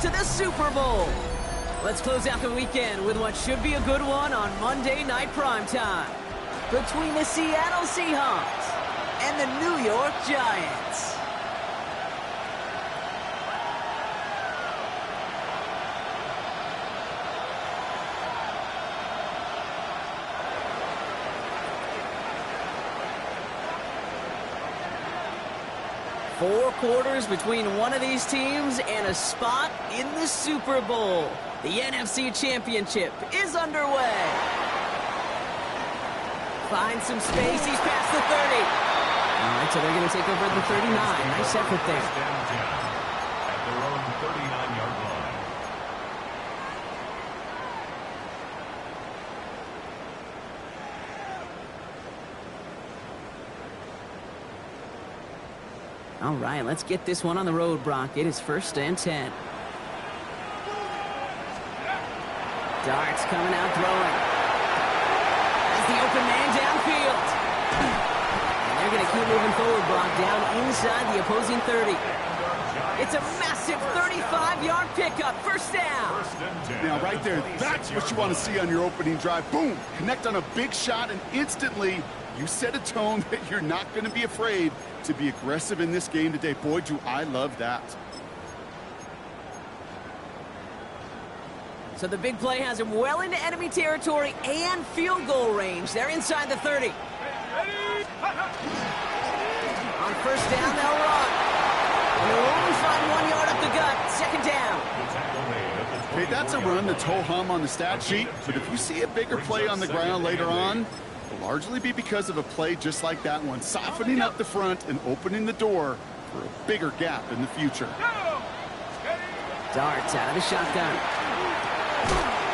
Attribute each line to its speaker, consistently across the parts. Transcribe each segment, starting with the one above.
Speaker 1: to the Super Bowl. Let's close out the weekend with what should be a good one on Monday Night Primetime between the Seattle Seahawks and the New York Giants. Four quarters between one of these teams and a spot in the Super Bowl. The NFC Championship is underway. Finds some space. He's past the 30. All right, so they're going to take over at the 39. Nice effort there.
Speaker 2: At their own 39-yard line.
Speaker 1: All right, let's get this one on the road, Brock. It is 1st and 10. Darts coming out throwing. That's the open man downfield. And they're going to keep moving forward, Brock, down inside the opposing 30. It's a massive 35-yard pickup. First down.
Speaker 3: Now, right there, that's what you want to see on your opening drive. Boom! Connect on a big shot, and instantly you set a tone that you're not going to be afraid to be aggressive in this game today. Boy, do I love that.
Speaker 1: So the big play has him well into enemy territory and field goal range. They're inside the 30. On first down, they'll run. They'll only find 1 yard up the gut. Second down.
Speaker 3: Okay, that's a run that's ho-hum on the stat sheet, but if you see a bigger play on the ground later on, it'll largely be because of a play just like that one, softening up the front and opening the door for a bigger gap in the future.
Speaker 1: Darts out of the shotgun.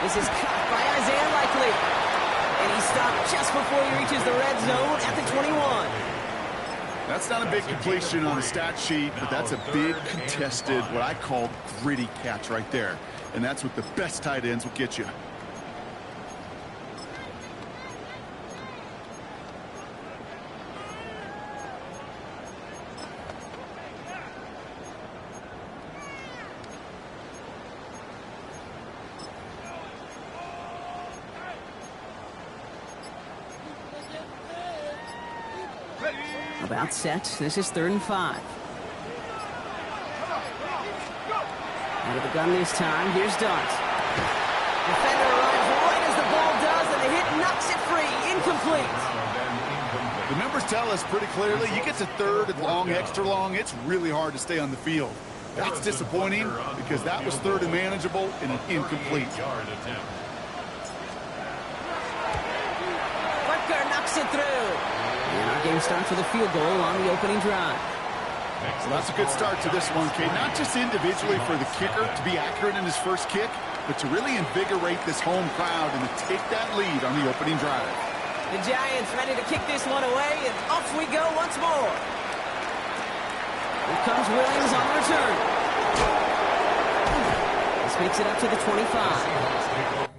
Speaker 1: This is caught by Isaiah Likely. And he stopped just before he reaches the red zone at the 21.
Speaker 3: That's not a big completion on the stat sheet, but that's a big contested, what I call gritty catch right there. And that's what the best tight ends will get you.
Speaker 1: About set. This is 3rd and 5. Out of the gun this time. Here's Dart. Defender arrives right as the ball does, and the hit knocks it free. Incomplete.
Speaker 3: The numbers tell us pretty clearly, you get to 3rd and long, extra long, it's really hard to stay on the field. That's disappointing because that was 3rd and manageable and an incomplete.
Speaker 1: Butker knocks it through. And our game starts with a field goal on the opening drive.
Speaker 3: Well, that's a good start to this one, Kate. Not just individually for the kicker to be accurate in his first kick, but to really invigorate this home crowd and to take that lead on the opening drive.
Speaker 1: The Giants ready to kick this one away, and off we go once more. Here comes Williams on the return. This makes it up to the 25.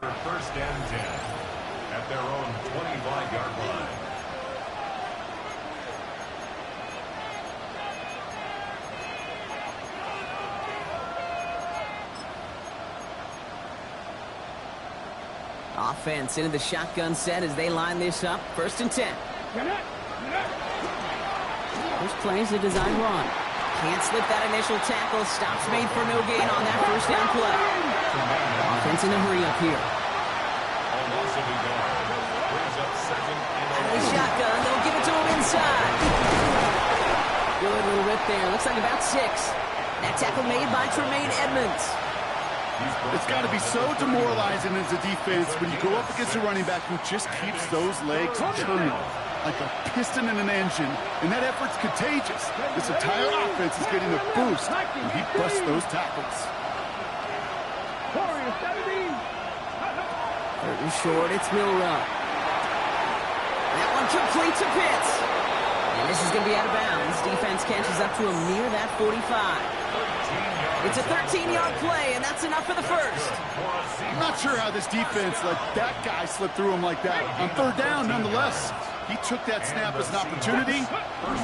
Speaker 2: For 1st and 10 at their own 25-yard line.
Speaker 1: Offense into the shotgun set as they line this up. 1st and 10. First play is a design run. Can't slip that initial tackle. Stops made for no gain on that first down play. Offense in a hurry up here. Out of the shotgun, they'll give it to him inside. Good little rip there. Looks like about 6. That tackle made by Tremaine Edmonds.
Speaker 3: It's got to be so demoralizing as a defense when you go up against a running back who just keeps those legs churning like a piston in an engine, and that effort's contagious. This entire offense is getting a boost when he busts those tackles.
Speaker 1: 3rd and short, it's Milrow. That one complete to Pitts. And this is going to be out of bounds. Defense catches up to him near that 45. It's a 13-yard play, and that's enough for the first.
Speaker 3: I'm not sure how this defense let that guy slip through him like that. On third down, nonetheless, he took that snap as an opportunity.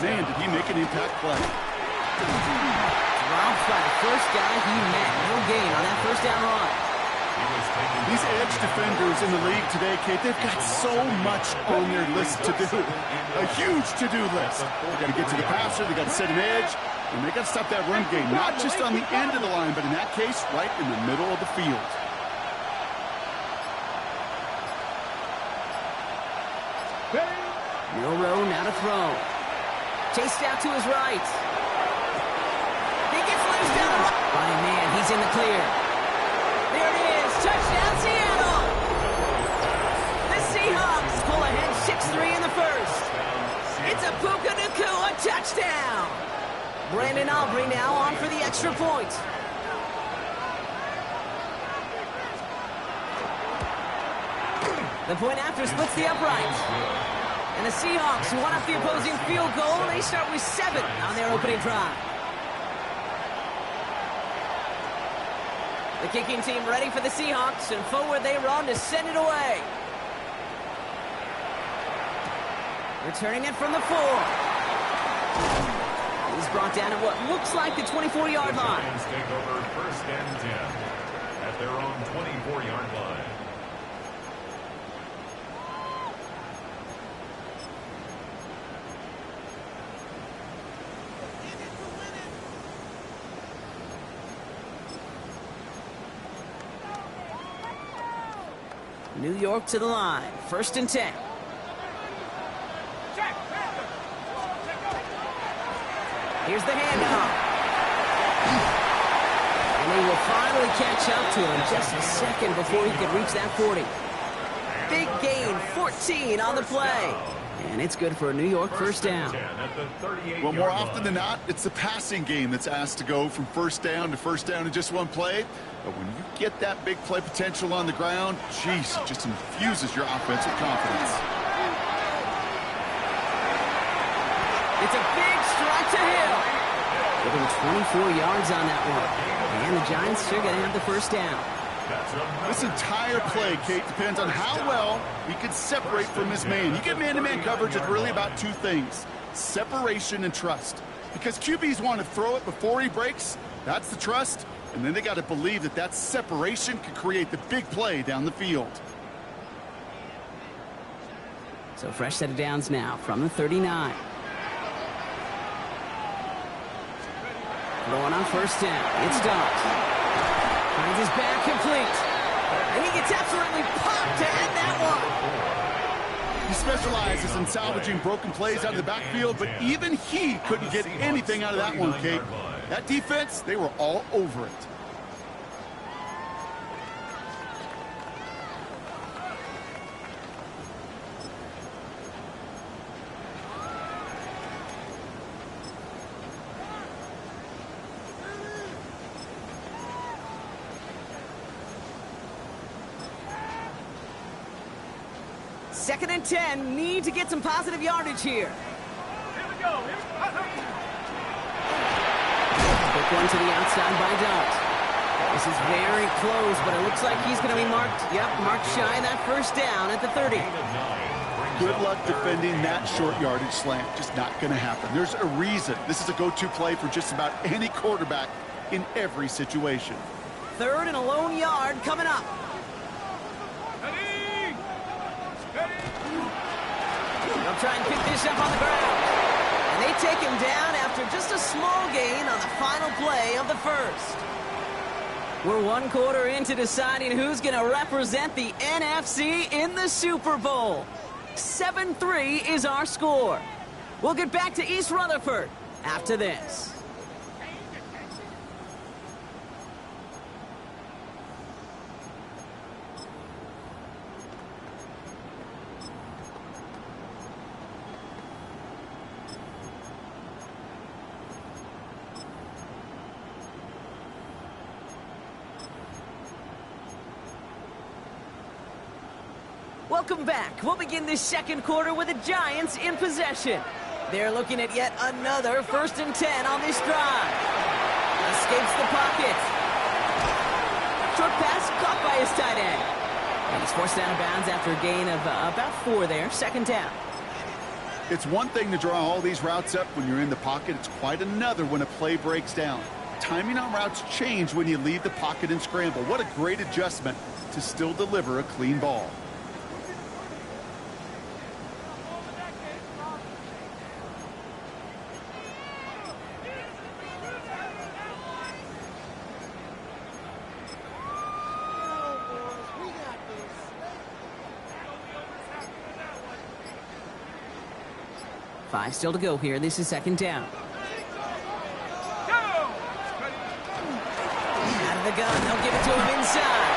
Speaker 3: Man, did he make an impact play.
Speaker 1: Dropped by the first guy he met. No gain on that first down run.
Speaker 3: These edge defenders in the league today, Kate, they've got so much on their list to do. A huge to-do list. They got to get to the passer, they got to set an edge, and they got to stop that run game, not just on the end of the line, but in that case, right in the middle of the field.
Speaker 1: Milroe now to throw. Chased out to his right. He gets loose down the right. By a man, he's in the clear. There it is. Touchdown, Seattle. The Seahawks pull ahead 6-3 in the first. It's a Puka Nacua touchdown. Brandon Aubrey now on for the extra point. The point after splits the upright. And the Seahawks won up the opposing field goal. They start with 7 on their opening drive. The kicking team ready for the Seahawks, and forward they run to send it away. Returning it from the 4. He's brought down at what looks like the 24-yard line.
Speaker 2: Lions take over first and 10 at their own 24-yard line.
Speaker 1: New York to the line. First and 10. Here's the handoff. And they will finally catch up to him just a second before he could reach that 40. Big gain, 14 on the play. And it's good for a New York first down.
Speaker 3: Well, more often than not, it's the passing game that's asked to go from first down in just one play. But when you get that big play potential on the ground, geez, it just infuses your offensive confidence.
Speaker 1: It's a big strike to Hill. Give him 24 yards on that one. And the Giants are going to have the first down.
Speaker 3: This entire play, Kate, depends on how well he can separate from his man. You get man-to-man coverage, it's really about two things: separation and trust. Because QBs want to throw it before he breaks, that's the trust, and then they got to believe that that separation can create the big play down the field.
Speaker 1: So fresh set of downs now from the 39. Throwing on first down, it's Dobbs. Finds his back complete. And he gets absolutely popped to end that one.
Speaker 3: He specializes in salvaging broken plays out of the backfield, but even he couldn't get anything out of that one, Kate. That defense, they were all over it.
Speaker 1: Second and 10, need to get some positive yardage here.
Speaker 4: Here we go.
Speaker 1: Quick one to the outside by Dobbs. This is very close, but it looks like he's going to be marked shy that first down at the 30.
Speaker 3: Good luck defending that short yardage slant. Just not going to happen. There's a reason. This is a go-to play for just about any quarterback in every situation.
Speaker 1: Third and a lone yard coming up. They'll try and pick this up on the ground. And they take him down after just a small gain on the final play of the first. We're one quarter into deciding who's going to represent the NFC in the Super Bowl. 7-3 is our score. We'll get back to East Rutherford after this. Welcome back. We'll begin this second quarter with the Giants in possession. They're looking at yet another 1st and 10 on this drive. Escapes the pocket. Short pass caught by his tight end. And he's forced out of bounds after a gain of about 4 there. 2nd down.
Speaker 3: It's one thing to draw all these routes up when you're in the pocket. It's quite another when a play breaks down. Timing on routes change when you leave the pocket and scramble. What a great adjustment to still deliver a clean ball.
Speaker 1: Five still to go here. This is 2nd down. Out of the gun. They'll give it to him inside.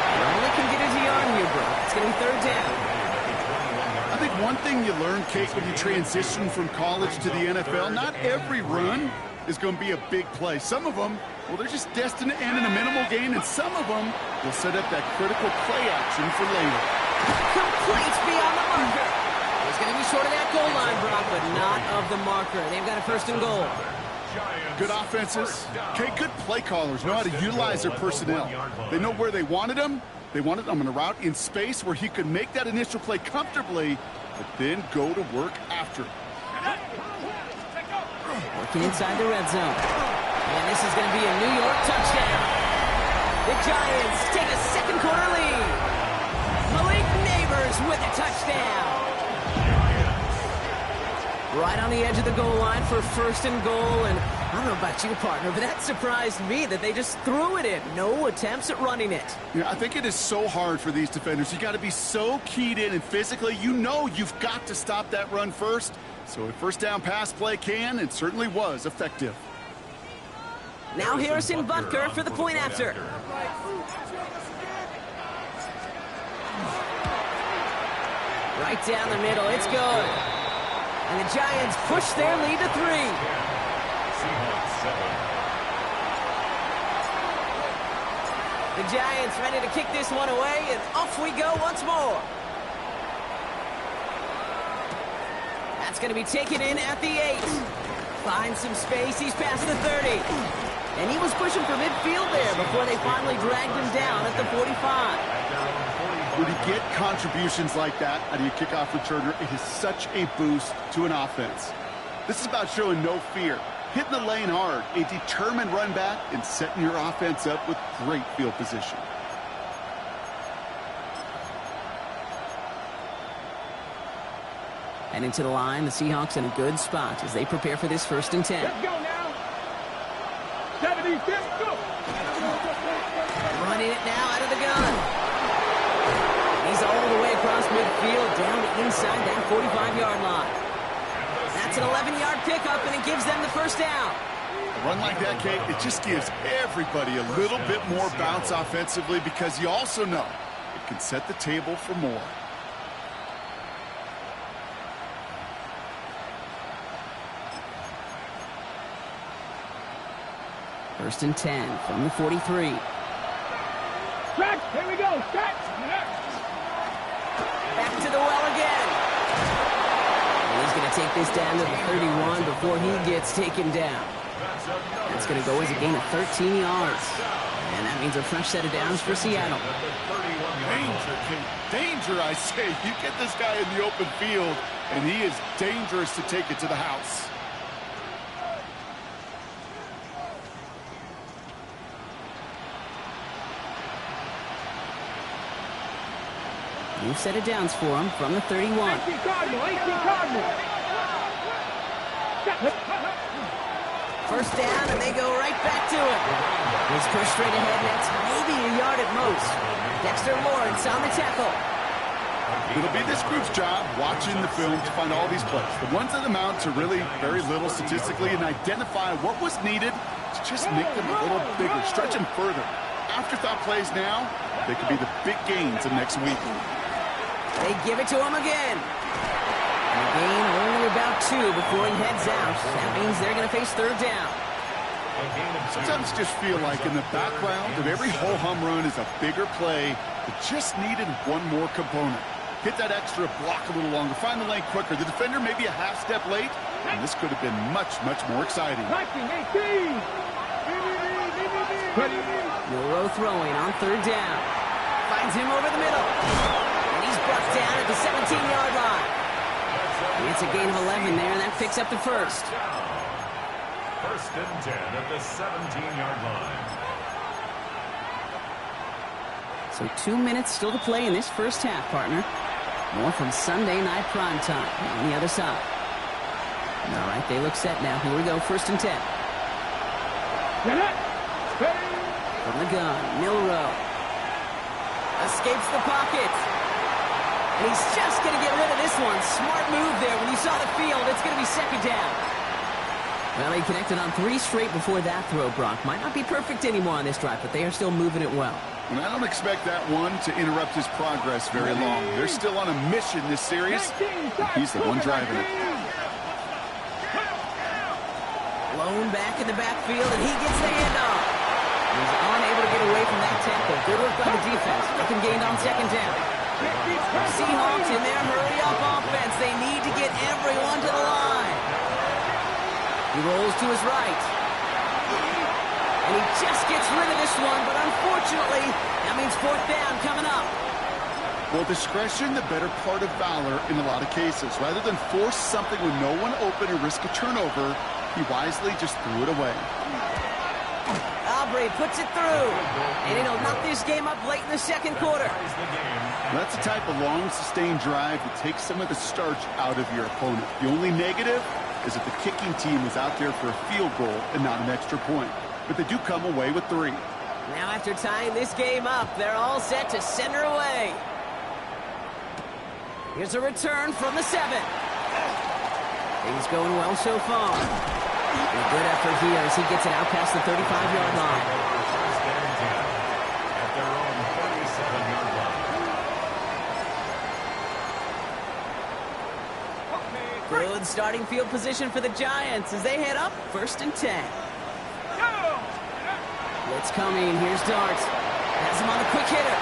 Speaker 1: He only can get his yard here, bro. It's going to be 3rd down.
Speaker 3: I think one thing you learn, Kate, when you transition from college to the NFL, not every run is going to be a big play. Some of them, well, they're just destined to end in a minimal gain, and some of them will set up that critical play action for later.
Speaker 1: Complete beyond the marker. He's going to be short of that goal line, Brock, but not of the marker. They've got a 1st and goal.
Speaker 3: Good offenses. Okay, good play callers know how to utilize their personnel. They know where they wanted them. They wanted them on a route in space where he could make that initial play comfortably, but then go to work after.
Speaker 1: Working inside the red zone. And this is going to be a New York touchdown. The Giants take a 2nd quarter lead. Malik Neighbors with a touchdown. Right on the edge of the goal line for 1st and goal. And I don't know about you, partner, but that surprised me that they just threw it in. No attempts at running it.
Speaker 3: Yeah, I think it is so hard for these defenders. You got to be so keyed in, and physically, you know you've got to stop that run first. So a 1st down pass play can and certainly was effective.
Speaker 1: Now Harrison Butker for the point after. Right down the middle. It's good. And the Giants push their lead to 3. The Giants ready to kick this one away, and off we go once more. That's going to be taken in at the 8. Finds some space. He's past the 30. And he was pushing for midfield there before they finally dragged him down at the 45.
Speaker 3: When you get contributions like that out of your kickoff returner, it is such a boost to an offense. This is about showing no fear, hitting the lane hard, a determined run back, and setting your offense up with great field position.
Speaker 1: And into the line, the Seahawks in a good spot as they prepare for this 1st and 10.
Speaker 4: Let's go now. 70, go.
Speaker 1: Running it now out of the gun. He's all the way across midfield, down inside that 45-yard line. That's an 11-yard pickup, and it gives them the 1st down.
Speaker 3: A run like that, Kate, it just gives everybody a little bit more bounce offensively because you also know it can set the table for more.
Speaker 1: First and 10 from the 43.
Speaker 4: Stretch, here we go, stretch.
Speaker 1: Back to the well again. And he's going to take this down to the 31 before he gets taken down. That's going to go as a gain of 13 yards. And that means a fresh set of downs for Seattle.
Speaker 3: Danger, Kate. Danger, I say. You get this guy in the open field, and he is dangerous to take it to the house.
Speaker 1: New set of downs for him from the 31.
Speaker 4: 18 Cardinal.
Speaker 1: 1st down, and they go right back to it. He's pushed straight ahead, and it's maybe a yard at most. Dexter Lawrence on the tackle.
Speaker 3: It'll be this group's job watching the film to find all these plays. The ones that amount to really very little statistically and identify what was needed to just make them a little bigger, stretch them further. Afterthought plays now, they could be the big gains of next week.
Speaker 1: They give it to him again. And a gain only about 2 before he heads out. That means they're going to face 3rd down.
Speaker 3: Sometimes just feel like in the background of every ho-hum run is a bigger play that just needed one more component. Hit that extra block a little longer. Find the lane quicker. The defender may be a half step late, and this could have been much, much more exciting.
Speaker 1: Milroe throwing on third down. Finds him over the middle. And he's brought down at the 17-yard line. It's a gain of 11 there, and that picks up the first.
Speaker 2: First and 10 at the 17-yard line.
Speaker 1: So 2 minutes still to play in this first half, partner. More from Sunday night primetime on the other side. All right, they look set now. Here we go, first and 10. From the gun, Milroe. Escapes the pocket. And he's just going to get rid of this one. Smart move there. When you saw the field, it's going to be second down. Well, he connected on 3 straight before that throw, Brock. Might not be perfect anymore on this drive, but they are still moving it well.
Speaker 3: And I don't expect that one to interrupt his progress very long. They're still on a mission this series. He's the one driving it.
Speaker 1: Blown back in the backfield, and he gets the handoff. He's unable to get away from that tackle. Good work by the defense. Nothing gained on second down. Seahawks in their hurry-up offense. They need to get everyone to the line. He rolls to his right. And he just gets rid of this one, but unfortunately, that means fourth down coming up.
Speaker 3: Well, discretion, the better part of valor in a lot of cases. Rather than force something with no one open and risk a turnover, he wisely just threw it away.
Speaker 1: Aubrey puts it through, and it'll knock this game up late in the second quarter.
Speaker 3: That's the type of long, sustained drive that takes some of the starch out of your opponent. The only negative is that the kicking team is out there for a field goal and not an extra point. But they do come away with 3.
Speaker 1: Now after tying this game up, they're all set to center away. Here's a return from the 7. Things going well so far. And a good effort here as he gets it out past the 35-yard line.
Speaker 2: First and 10 at their own 37-yard line.
Speaker 1: Good starting field position for the Giants as they head up first and 10. Blitz coming. Here's Dart. Has him on the quick hitter.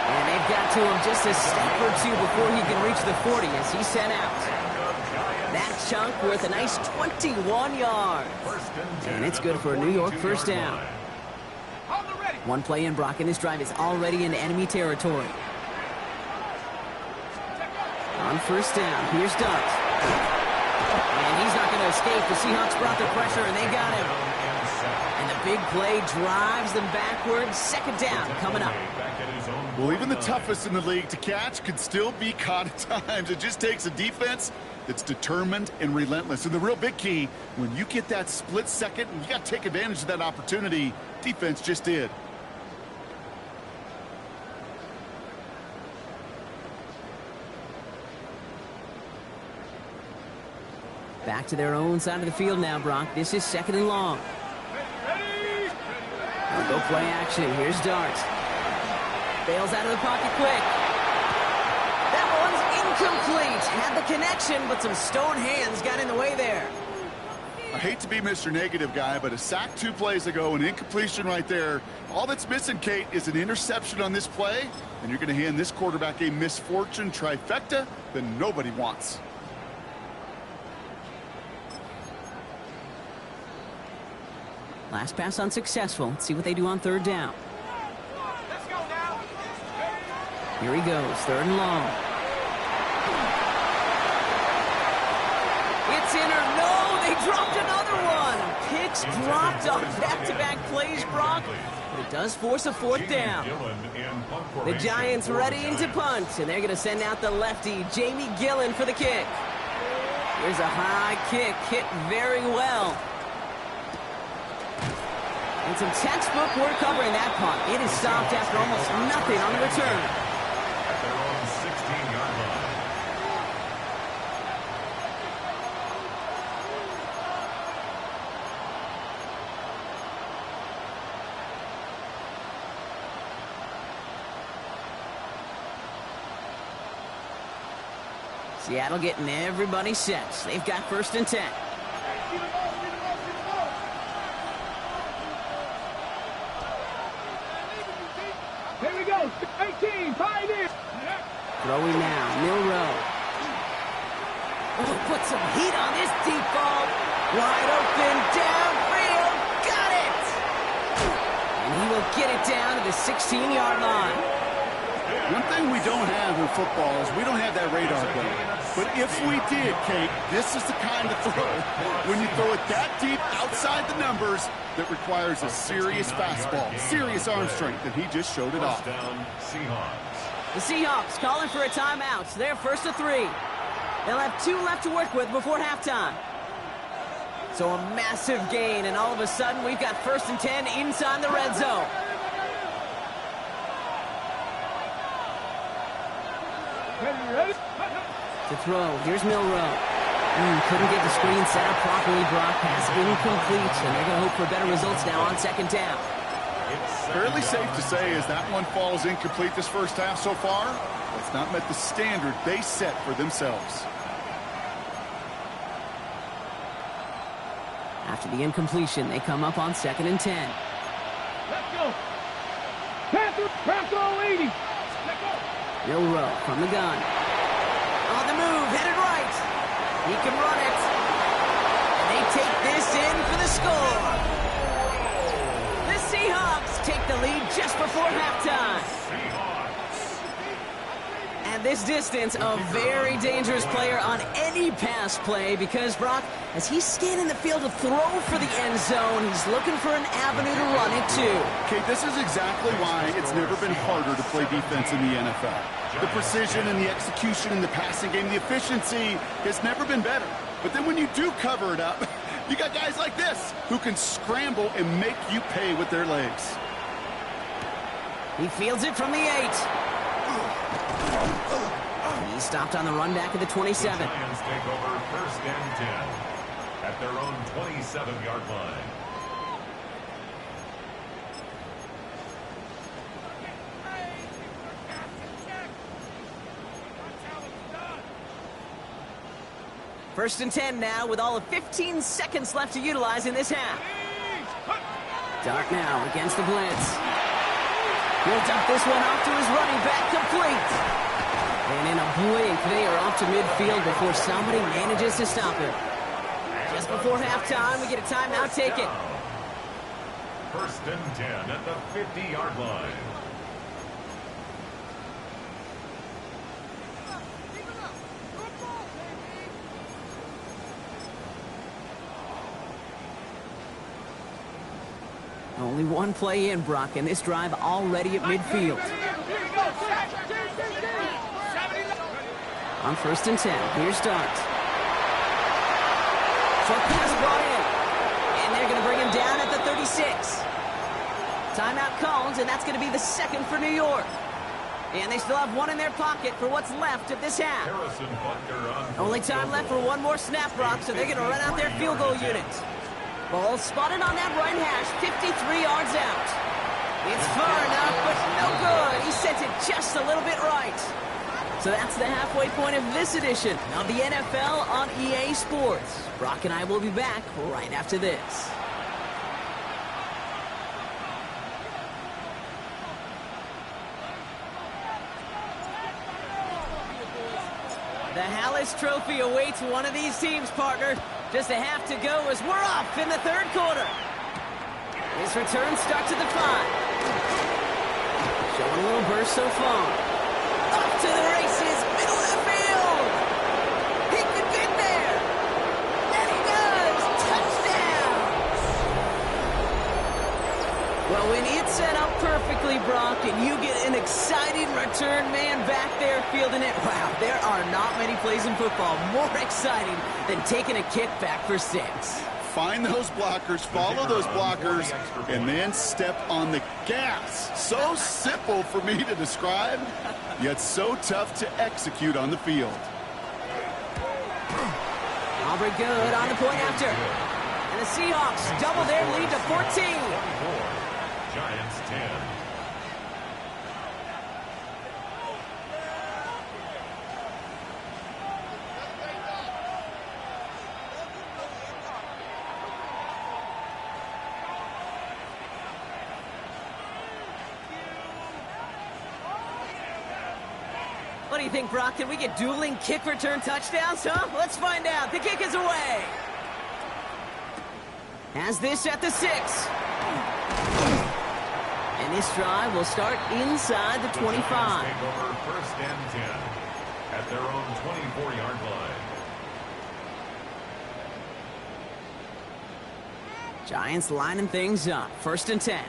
Speaker 1: And they've got to him just a step or 2 before he can reach the 40 as he's sent out. That chunk worth a nice 21 yards. And it's good for a New York first down. One play in, Brock, and this drive is already in enemy territory. On first down, here's Dart. And he's not going to escape. The Seahawks brought the pressure, and they got him. And the big play drives them backwards. Second down coming up.
Speaker 3: Well, even the toughest in the league to catch could still be caught at times. It just takes a defense that's determined and relentless. And the real big key, when you get that split second, you got to take advantage of that opportunity. Defense just did.
Speaker 1: Back to their own side of the field now, Brock. This is second and long. They'll go play action. Here's Dart. Bails out of the pocket quick. That one's incomplete. Had the connection, but some stone hands got in the way there.
Speaker 3: I hate to be Mr. Negative guy, but a sack 2 plays ago, an incompletion right there. All that's missing, Kate, is an interception on this play, and you're going to hand this quarterback a misfortune trifecta that nobody wants.
Speaker 1: Last pass unsuccessful. Let's see what they do on third down. Here he goes, third and long. It's in or no, they dropped another one. Picks dropped on back-to-back plays, Brock. But it does force a fourth down. The Giants ready to punt, and they're going to send out the lefty, Jamie Gillen, for the kick. Here's a high kick, hit very well. And some textbook work covering that punt. It is stopped after almost nothing on the return.
Speaker 2: At their own 16-yard line.
Speaker 1: Seattle getting everybody set. They've got first and 10.
Speaker 4: Here we go. 18, tied in.
Speaker 1: Throwing now, Milrow. Oh, put some heat on this deep ball. Wide open, downfield, got it! And he will get it down to the 16-yard line.
Speaker 3: One thing we don't have in football is we don't have that radar gun. But if we did, Kate, this is the kind of throw, when you throw it that deep outside the numbers, that requires a serious fastball, serious arm strength, and he just showed it off.
Speaker 2: Down, Seahawks.
Speaker 1: The Seahawks calling for a timeout. So they're first to 3. They'll have 2 left to work with before halftime. So a massive gain, and all of a sudden we've got 1st and 10 inside the red zone.
Speaker 4: Ready?
Speaker 1: To throw, here's Milrow. Couldn't get the screen set up properly, Brock. Pass incomplete, and they're going to hope for better results now on 2nd down.
Speaker 3: Fairly safe to say as that one falls incomplete this first half so far, it's not met the standard they set for themselves.
Speaker 1: After the incompletion, they come up on 2nd and 10.
Speaker 4: Let's go. Pass all 80. Let's go.
Speaker 1: Milrow from the gun. On the move, headed right. He can run it. And they take this in for the score. The Seahawks take the lead just before halftime. And this distance, a very dangerous player on any pass play because, Brock, as he's scanning the field to throw for the end zone, he's looking for an avenue to run it too.
Speaker 3: Okay, this is exactly why it's never been harder to play defense in the NFL. The precision and the execution in the passing game, the efficiency has never been better. But then when you do cover it up, you got guys like this who can scramble and make you pay with their legs.
Speaker 1: He fields it from the 8. He stopped on the run back at the 27.
Speaker 2: The Giants take over 1st and 10 at their own 27-yard line.
Speaker 1: First and 10 now with all of 15 seconds left to utilize in this half. Dart now against the blitz. He'll dump this one off to his running back, complete. And in a blink, they are off to midfield before somebody manages to stop him. Just before halftime, we get a timeout taken.
Speaker 2: 1st and 10 at the 50-yard line.
Speaker 1: Only one play in, Brock, and this drive already at midfield. On 1st and 10, here's Dart. Short pass brought in, and they're going to bring him down at the 36. Timeout called, and that's going to be the 2nd for New York. And they still have one in their pocket for what's left of this half. Only time left for one more snap, Brock, so they're going to run out their field goal unit. Ball spotted on that right hash, 53 yards out. It's far enough, but no good. He sent it just a little bit right. So that's the halfway point of this edition of the NFL on EA Sports. Brock and I will be back right after this. The Hallis Trophy awaits one of these teams, partner. Just a half to go as we're off in the 3rd quarter. His return starts at the 5. Showing a little burst so far. Off to the races, middle of the field. He could get there. And he does. Touchdown. Well, when it's set up perfectly, Brock, and you get an exciting return man back there fielding it, wow, there are not many plays in football more exciting than taking a kick back for 6.
Speaker 3: Find those blockers, follow those blockers, and then step on the gas. So simple for me to describe, yet so tough to execute on the field.
Speaker 1: Aubrey good on the point after. And the Seahawks double their lead to 14.
Speaker 2: Giants 10.
Speaker 1: What do you think, Brock? Can we get dueling kick return touchdowns, huh? Let's find out. The kick is away. Has this at the 6. And this drive will start inside the 25.
Speaker 2: Take over 1st and 10 at their own 24-yard line.
Speaker 1: Giants lining things up. 1st and 10.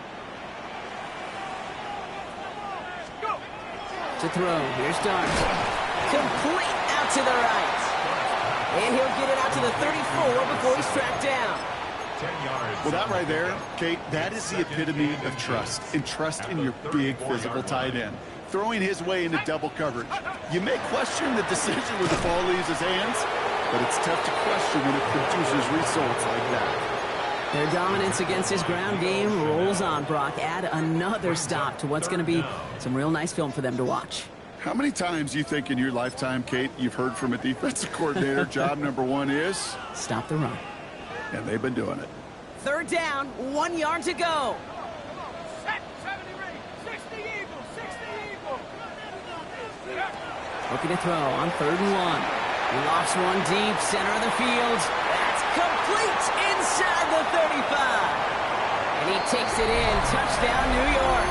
Speaker 1: To throw. Here's Dart. Complete out to the right. And he'll get it out to the 34 before he's tracked down.
Speaker 2: 10 yards.
Speaker 3: Well, that right there, Kate, that is the epitome of trust. And trust in your big physical tight end. Throwing his way into double coverage. You may question the decision when the ball leaves his hands, but it's tough to question when it produces results like that.
Speaker 1: Their dominance against his ground game rolls on, Brock. Add another stop to what's going to be some real nice film for them to watch.
Speaker 3: How many times do you think in your lifetime, Kate, you've heard from a defensive coordinator, job number 1 is?
Speaker 1: Stop the run.
Speaker 3: And they've been doing it.
Speaker 1: 3rd down, 1 yard to go.
Speaker 4: Set, 70 ready. 60 Eagles, 60 Eagles.
Speaker 1: Looking to throw on 3rd and 1. He lofts one deep, center of the field. That's complete inside the 35. And he takes it in. Touchdown, New York.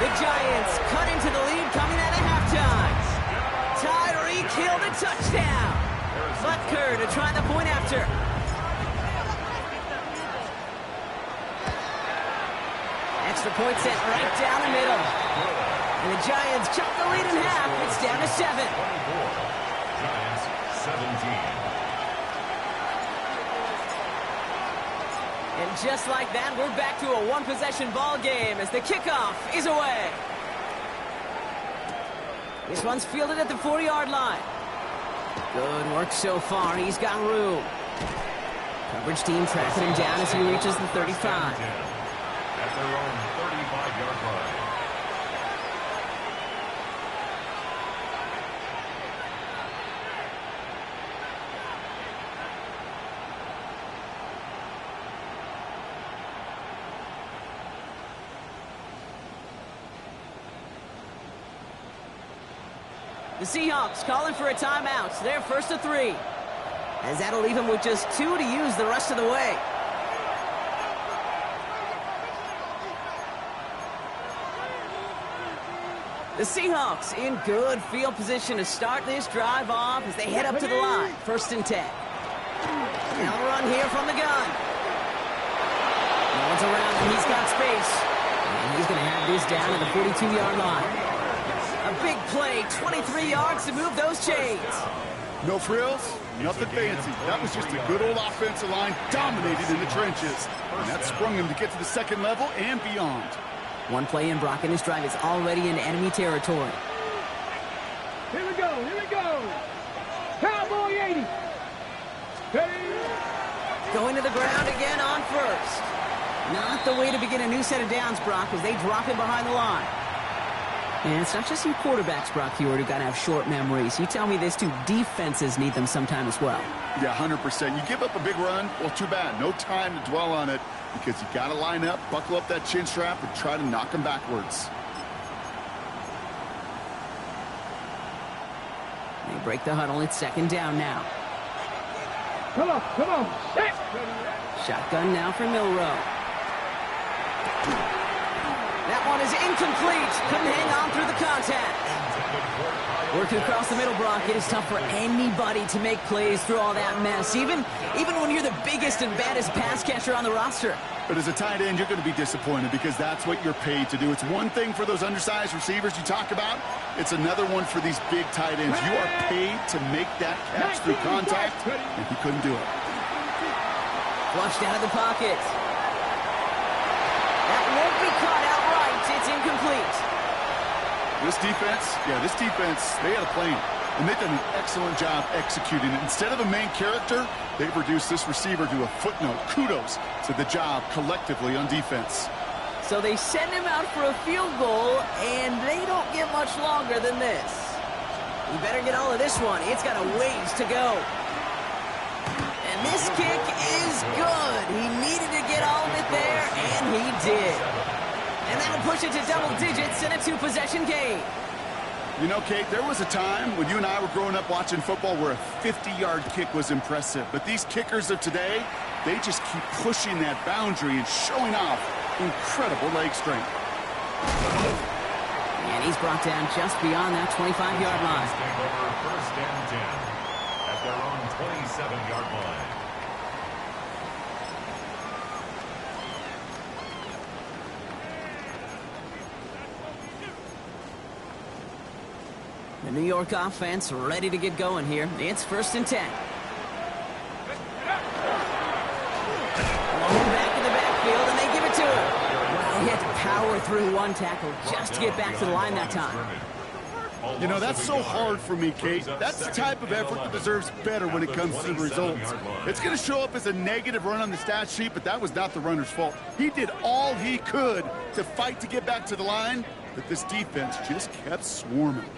Speaker 1: The Giants cut into the lead coming out of halftime. Tyreek Hill the touchdown. Butker to try the point after. Extra point sent right down the middle. And the Giants chop the lead in half. It's down to 7.
Speaker 2: 24. Giants 17.
Speaker 1: And just like that, we're back to a one-possession ball game as the kickoff is away. This one's fielded at the 4-yard line. Good work so far. He's got room. Coverage team tracking him down as he reaches the 35.
Speaker 2: At their own 35-yard line.
Speaker 1: The Seahawks calling for a timeout. They're 1st and 3. As that'll leave him with just 2 to use the rest of the way. The Seahawks in good field position to start this drive off as they head up to the line. 1st and 10. Now the run here from the gun. No one's around him. He's got space. And he's going to have this down at the 42-yard line. A big play, 23 yards to move those chains.
Speaker 3: No frills, nothing fancy. That was just a good old offensive line dominated in the trenches. And that sprung him to get to the 2nd level and beyond.
Speaker 1: One play in, Brock, and this drive is already in enemy territory.
Speaker 4: Here we go, here we go. Cowboy 80.
Speaker 1: Going to the ground again on 1st. Not the way to begin a new set of downs, Brock, as they drop him behind the line. And it's not just you quarterbacks, Brock Hewitt, who got to have short memories. You tell me this too, defenses need them sometime as well.
Speaker 3: Yeah, 100%. You give up a big run, well, too bad. No time to dwell on it because you got to line up, buckle up that chin strap, and try to knock them backwards.
Speaker 1: They break the huddle. It's 2nd down now.
Speaker 4: Come on, come on. Set.
Speaker 1: Shotgun now for Milrow. That one is incomplete. Couldn't hang on through the contact. Working across the middle, Brock, it is tough for anybody to make plays through all that mess, even when you're the biggest and baddest pass catcher on the roster.
Speaker 3: But as a tight end, you're going to be disappointed because that's what you're paid to do. It's one thing for those undersized receivers you talk about. It's another one for these big tight ends. You are paid to make that catch through contact, and he couldn't do it.
Speaker 1: Flushed out of the pocket. That won't be caught outright. It's incomplete.
Speaker 3: This defense, they had a plan. And they've done an excellent job executing it. Instead of a main character, they've reduced this receiver to a footnote. Kudos to the job collectively on defense.
Speaker 1: So they send him out for a field goal, and they don't get much longer than this. You better get all of this one. It's got a ways to go. And this kick is good. He needed to get all of it there, and he did. And that'll push it to double digits in a 2-possession game.
Speaker 3: You know, Kate, there was a time when you and I were growing up watching football where a 50-yard kick was impressive. But these kickers of today, they just keep pushing that boundary and showing off incredible leg strength.
Speaker 1: And he's brought down just beyond that 25-yard line.
Speaker 2: Take over first and 10 at their own 27-yard line.
Speaker 1: The New York offense ready to get going here. It's first and 10. Long back in the backfield, and they give it to him. Well, he had to power through one tackle just to get back to the line that time.
Speaker 3: You know, that's so hard for me, Kate. That's the type of effort that deserves better when it comes to the results. It's going to show up as a negative run on the stat sheet, but that was not the runner's fault. He did all he could to fight to get back to the line, but this defense just kept swarming.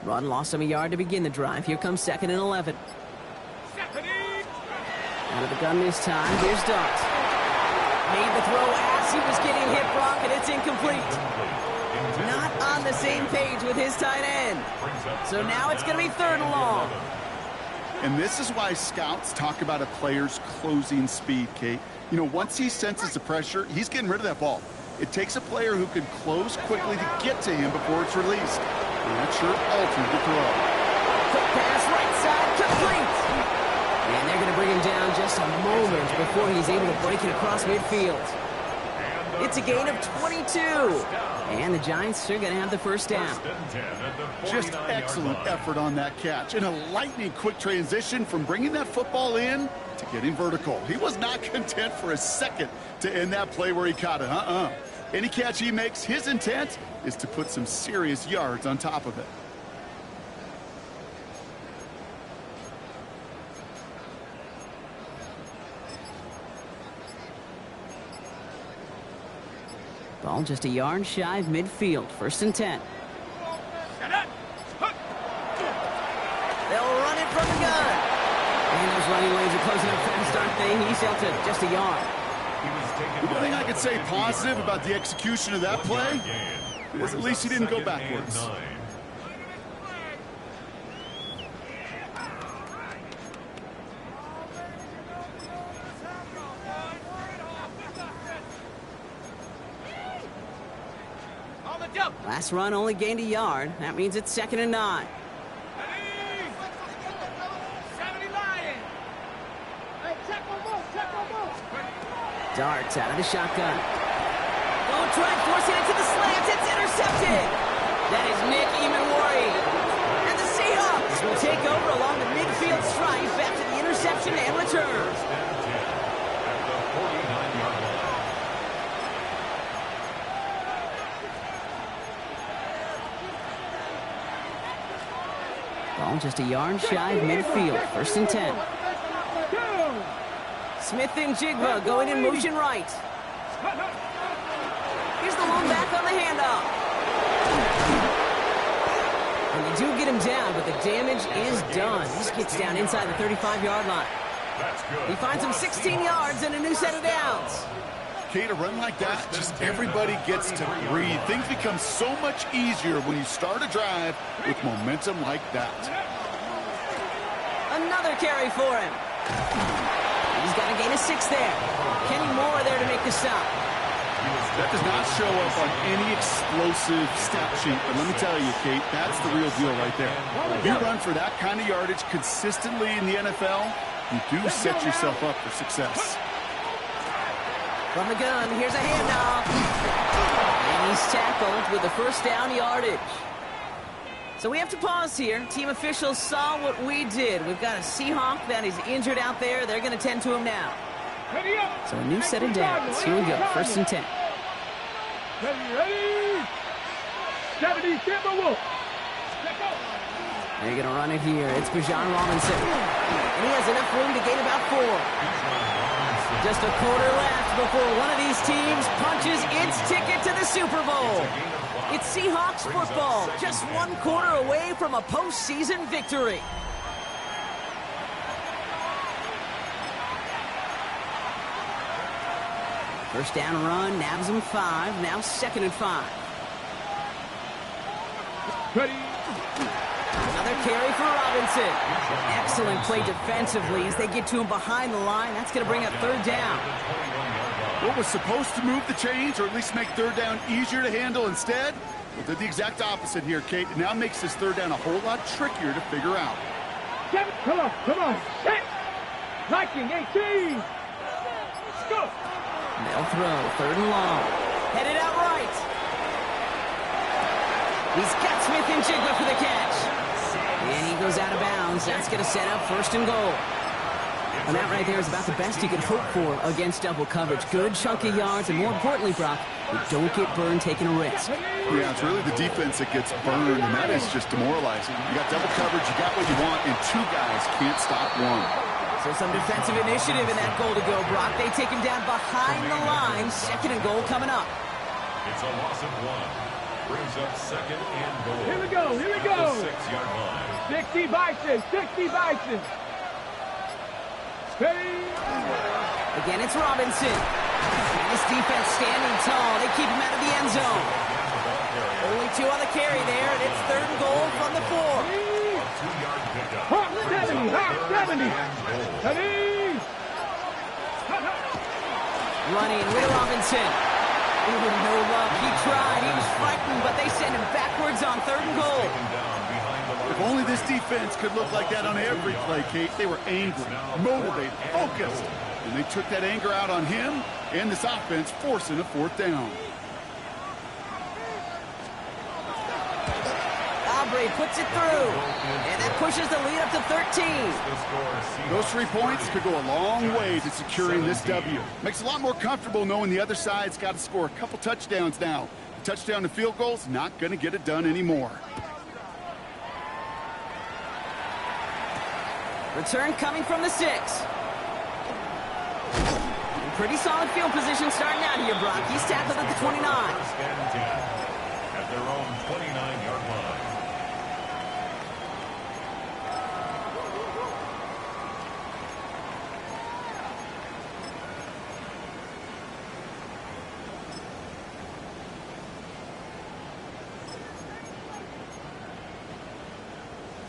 Speaker 1: Run lost him a yard to begin the drive. Here comes second and 11. Out of the gun this time. Here's Dart. Made the throw as he was getting hit, Brock, and it's incomplete. Not on the same page with his tight end. So now it's going to be third and long.
Speaker 3: And this is why scouts talk about a player's closing speed, Kate. You know, once he senses the pressure, he's getting rid of that ball. It takes a player who can close quickly to get to him before it's released. And that sure altered the throw.
Speaker 1: Quick pass, right side, complete. And they're going to bring him down just a moment before he's able to break it across midfield. It's a gain of 22. And the Giants are going to have the first down.
Speaker 3: Just excellent effort on that catch. And a lightning-quick transition from bringing that football in to getting vertical. He was not content for a second to end that play where he caught it. Any catch he makes, his intent is to put some serious yards on top of it.
Speaker 1: Ball just a yard shy of midfield. First and 10. They'll run it from the gun. And those running lanes are closing up fast, aren't they? He's out to just a yard.
Speaker 3: One thing I could say positive about the execution of that play is at least he didn't go backwards.
Speaker 1: Last run only gained a yard. That means it's second and 9. Darts out of the shotgun. Oh, try forcing it to the slant. It's intercepted. That is Nick Emanwari. And the Seahawks will take over along the midfield stripe after the interception and return. Ball just a yard shy of midfield. First and 10. Smith and Jigba going in motion right. Here's the long back on the handoff. And they do get him down, but the damage is done. This gets down inside the 35-yard line. He finds him 16 yards and a new set of downs.
Speaker 3: Kate, a run like that, just everybody gets to breathe. Things become so much easier when you start a drive with momentum like that.
Speaker 1: Another carry for him. He's got a gain of 6 there. Kenny Moore there to make the stop.
Speaker 3: That does not show up on any explosive stat sheet, but let me tell you, Kate, that's the real deal right there. If you run for that kind of yardage consistently in the NFL, you do set yourself up for success.
Speaker 1: From the gun, here's a handoff. And he's tackled with the first down yardage. So we have to pause here. Team officials saw what we did. We've got a Seahawk that is injured out there. They're going to tend to him now. So a new set of downs. Here we go. First and 10.
Speaker 4: Ready. 70, Wolf.
Speaker 1: They're going to run it here. It's Bijan Robinson. And he has enough room to gain about 4. Just a quarter left before one of these teams punches its ticket to the Super Bowl. It's Seahawks football, just one quarter away from a postseason victory. First down run, nabs him 5, now 2nd and 5.
Speaker 4: Ready.
Speaker 1: Another carry for Robinson. Excellent play defensively as they get to him behind the line. That's going to bring up 3rd down.
Speaker 3: What was supposed to move the chains, or at least make 3rd down easier to handle instead? Well, did the exact opposite here, Kate. It now makes this 3rd down a whole lot trickier to figure out.
Speaker 4: Come on. Set. Liking 18. Let's go.
Speaker 1: They'll throw, 3rd and long. Headed out right. He's got Smith and Jigba for the catch. And he goes out of bounds. That's going to set up 1st and goal. And that right there is about the best you could hope for against double coverage. Good chunk of yards, and more importantly, Brock, you don't get burned taking a risk.
Speaker 3: Yeah, it's really the defense that gets burned, and that is just demoralizing. You got double coverage, you got what you want, and 2 guys can't stop one.
Speaker 1: So some defensive initiative in that goal to go, Brock. They take him down behind the line. 2nd and goal coming up.
Speaker 2: It's a loss of 1. Brings up 2nd and goal.
Speaker 4: Here we go.
Speaker 2: At the 6-yard line.
Speaker 4: 60 Bison. Ready.
Speaker 1: Again, it's Robinson. Nice defense standing tall. They keep him out of the end zone. Only 2 on the carry there, and it's 3rd and goal from the 4.
Speaker 2: 2-yard pickup.
Speaker 4: Hawk 70. Ready.
Speaker 1: Running with Robinson. Ooh, no luck. He tried. He was frightened, but they send him backwards on 3rd and goal.
Speaker 3: If only this defense could look like that on every play, Kate. They were angry, motivated, focused. And they took that anger out on him and this offense, forcing a 4th down.
Speaker 1: Aubrey puts it through. And that pushes the lead up to 13.
Speaker 3: Those 3 points could go a long way to securing this W. Makes it a lot more comfortable knowing the other side's got to score a couple touchdowns now. A touchdown and field goals, not going to get it done anymore.
Speaker 1: Return coming from the 6. Pretty solid field position starting out here, Brock. He's tackled at the 29.
Speaker 2: 1st and 10 at their own 29-yard line.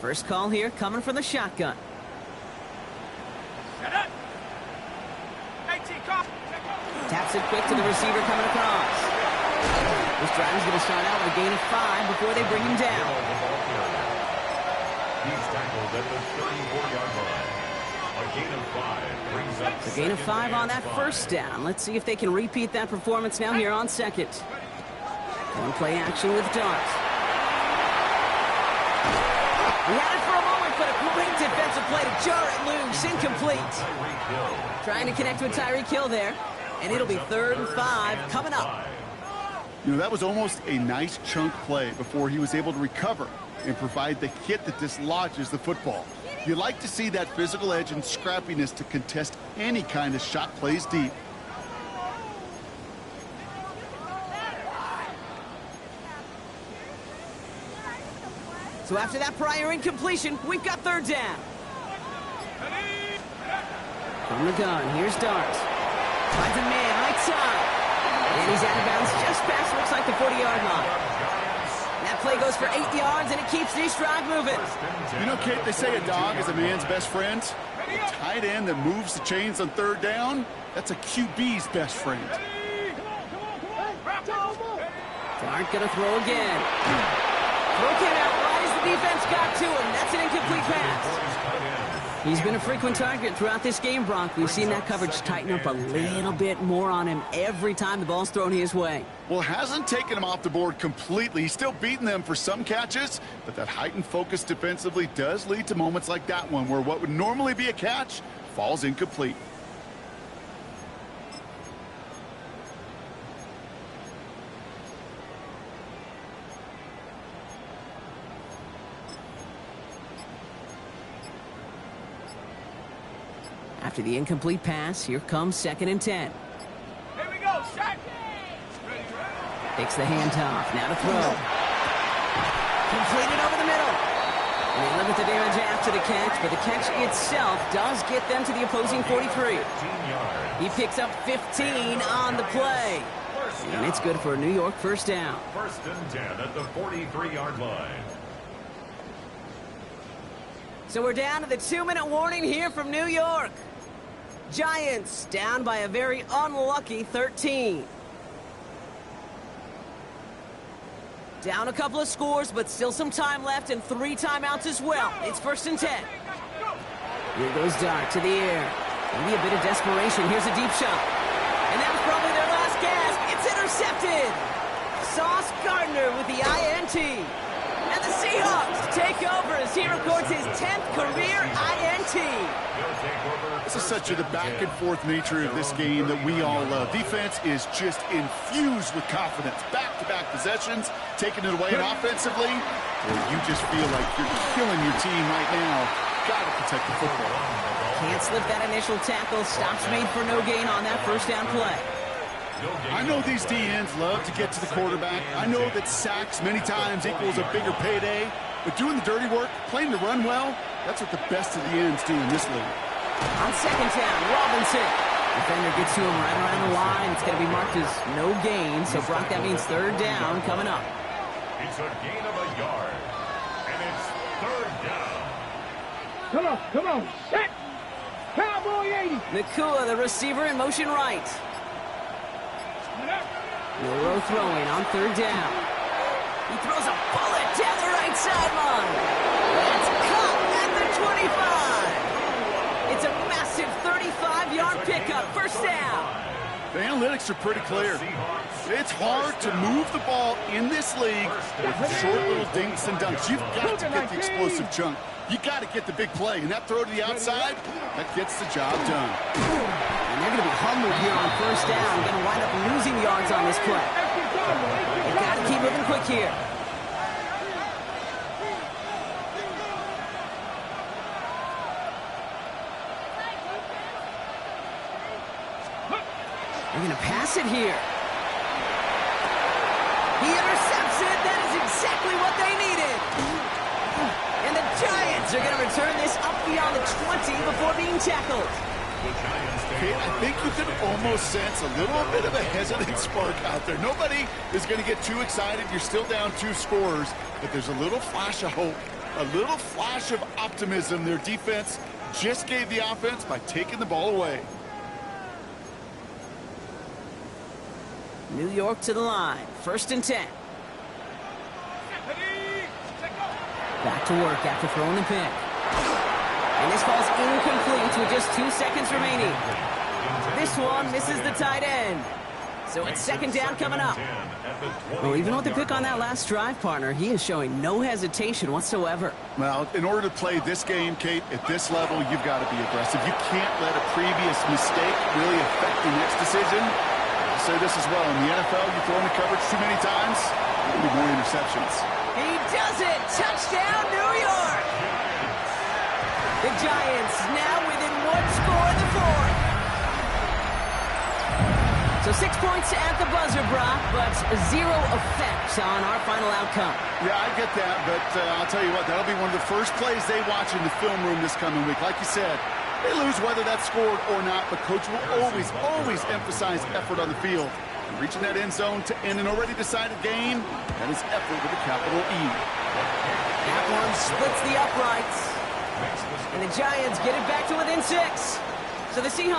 Speaker 1: First call here coming from the shotgun. Taps it quick to the receiver coming across. This drive is going to start out with a gain of 5 before they bring him down.
Speaker 2: He's tackled at the 34-yard line. A gain of 5 brings up
Speaker 1: A gain of 5 on that 1st down. Let's see if they can repeat that performance now here on 2nd. One play action with Dart. He had it for a moment, but a great defensive play to jar it loose. Incomplete. Trying to connect with Tyreek Hill there. And it'll be 3rd and 5 coming up.
Speaker 3: You know, that was almost a nice chunk play before he was able to recover and provide the hit that dislodges the football. You like to see that physical edge and scrappiness to contest any kind of shot plays deep.
Speaker 1: So after that prior incompletion, we've got 3rd down. From the gun, here's Dart. Finds a man right side. And he's out of bounds just past, looks like, the 40-yard line. That play goes for 8 yards, and it keeps this drive moving.
Speaker 3: You know, Kate, they say a dog is a man's best friend. A tight end that moves the chains on 3rd down, that's a QB's best friend.
Speaker 1: Dart gonna throw again. Throw came out right as the defense got to him. That's an incomplete pass. He's been a frequent target throughout this game, Brock. We've seen that coverage tighten up a little bit more on him every time the ball's thrown his way.
Speaker 3: Well, it hasn't taken him off the board completely. He's still beating them for some catches, but that heightened focus defensively does lead to moments like that one where what would normally be a catch falls incomplete.
Speaker 1: After the incomplete pass, here comes 2nd and 10.
Speaker 4: Here we go, shot.
Speaker 1: Takes the handoff. Now to throw. Completed over the middle. And they limit the damage after the catch, but the catch itself does get them to the opposing 43. He picks up 15 on the play. And it's good for a New York first down.
Speaker 2: 1st and 10 at the 43-yard line.
Speaker 1: So we're down to the 2-minute warning here from New York. Giants down by a very unlucky 13. Down a couple of scores, but still some time left and 3 timeouts as well. It's 1st and 10. Here goes Dart to the air. Maybe a bit of desperation. Here's a deep shot. And that was probably their last gasp. It's intercepted. Sauce Gardner with the INT. And the Seahawks take over as he records his 10th career INT.
Speaker 3: This is such the back-and-forth nature of this game that we all love. Defense is just infused with confidence. Back-to-back possessions, taking it away, and offensively, well, you just feel like you're killing your team right now. Got to protect the football.
Speaker 1: Can't slip that initial tackle. Stops made for no gain on that first down play.
Speaker 3: I know these DNs love to get to the quarterback. I know that sacks many times equals a bigger payday. But doing the dirty work, playing the run well, that's what the best of the ends do in this league.
Speaker 1: On 2nd down, Robinson. Defender gets to him right around the line. It's going to be marked as no gain. So, Brock, that means 3rd down coming up.
Speaker 2: It's a gain of a yard. And it's 3rd down.
Speaker 4: Come on. Set. Cowboy 80.
Speaker 1: Nakua, the receiver, in motion right. Milrow throwing on 3rd down. He throws a bullet down the right sideline. It's caught at the 25. It's a massive 35-yard pickup, 1st down.
Speaker 3: The analytics are pretty clear. It's hard to move the ball in this league with short little dinks and dunks. You've got to get the explosive chunk. You got to get the big play. And that throw to the outside, that gets the job done.
Speaker 1: And they're going to be humbled here on 1st down. Going to wind up losing yards on this play. They've got to keep moving quick here. They're going to pass it here. He intercepts it. That is exactly what they needed. And the Giants are going to return this up beyond the 20 before being tackled.
Speaker 3: Okay, I think you could almost sense a little bit of a hesitant spark out there. Nobody is going to get too excited. You're still down 2 scores, but there's a little flash of hope, a little flash of optimism. Their defense just gave the offense by taking the ball away.
Speaker 1: New York to the line. 1st and 10. Back to work after throwing the pick. And this ball's incomplete with just 2 seconds remaining. This one misses the tight end. So it's 2nd down coming up. Well, even with the pick on that last drive, partner, he is showing no hesitation whatsoever.
Speaker 3: Well, in order to play this game, Kate, at this level, you've got to be aggressive. You can't let a previous mistake really affect the next decision. I'll say this as well. In the NFL, you throw in the coverage too many times, there'll be more interceptions. He
Speaker 1: does it! Touchdown, New York! The Giants now within 1 score in the 4th. So 6 points at the buzzer, Brock, but 0 effect on our final outcome.
Speaker 3: Yeah, I get that, but I'll tell you what, that'll be one of the first plays they watch in the film room this coming week. Like you said, they lose whether that's scored or not, but Coach will always emphasize effort on the field. And reaching that end zone to end an already decided game, that is effort with a capital E.
Speaker 1: That one splits the uprights. And the Giants get it back to within 6. So the Seahawks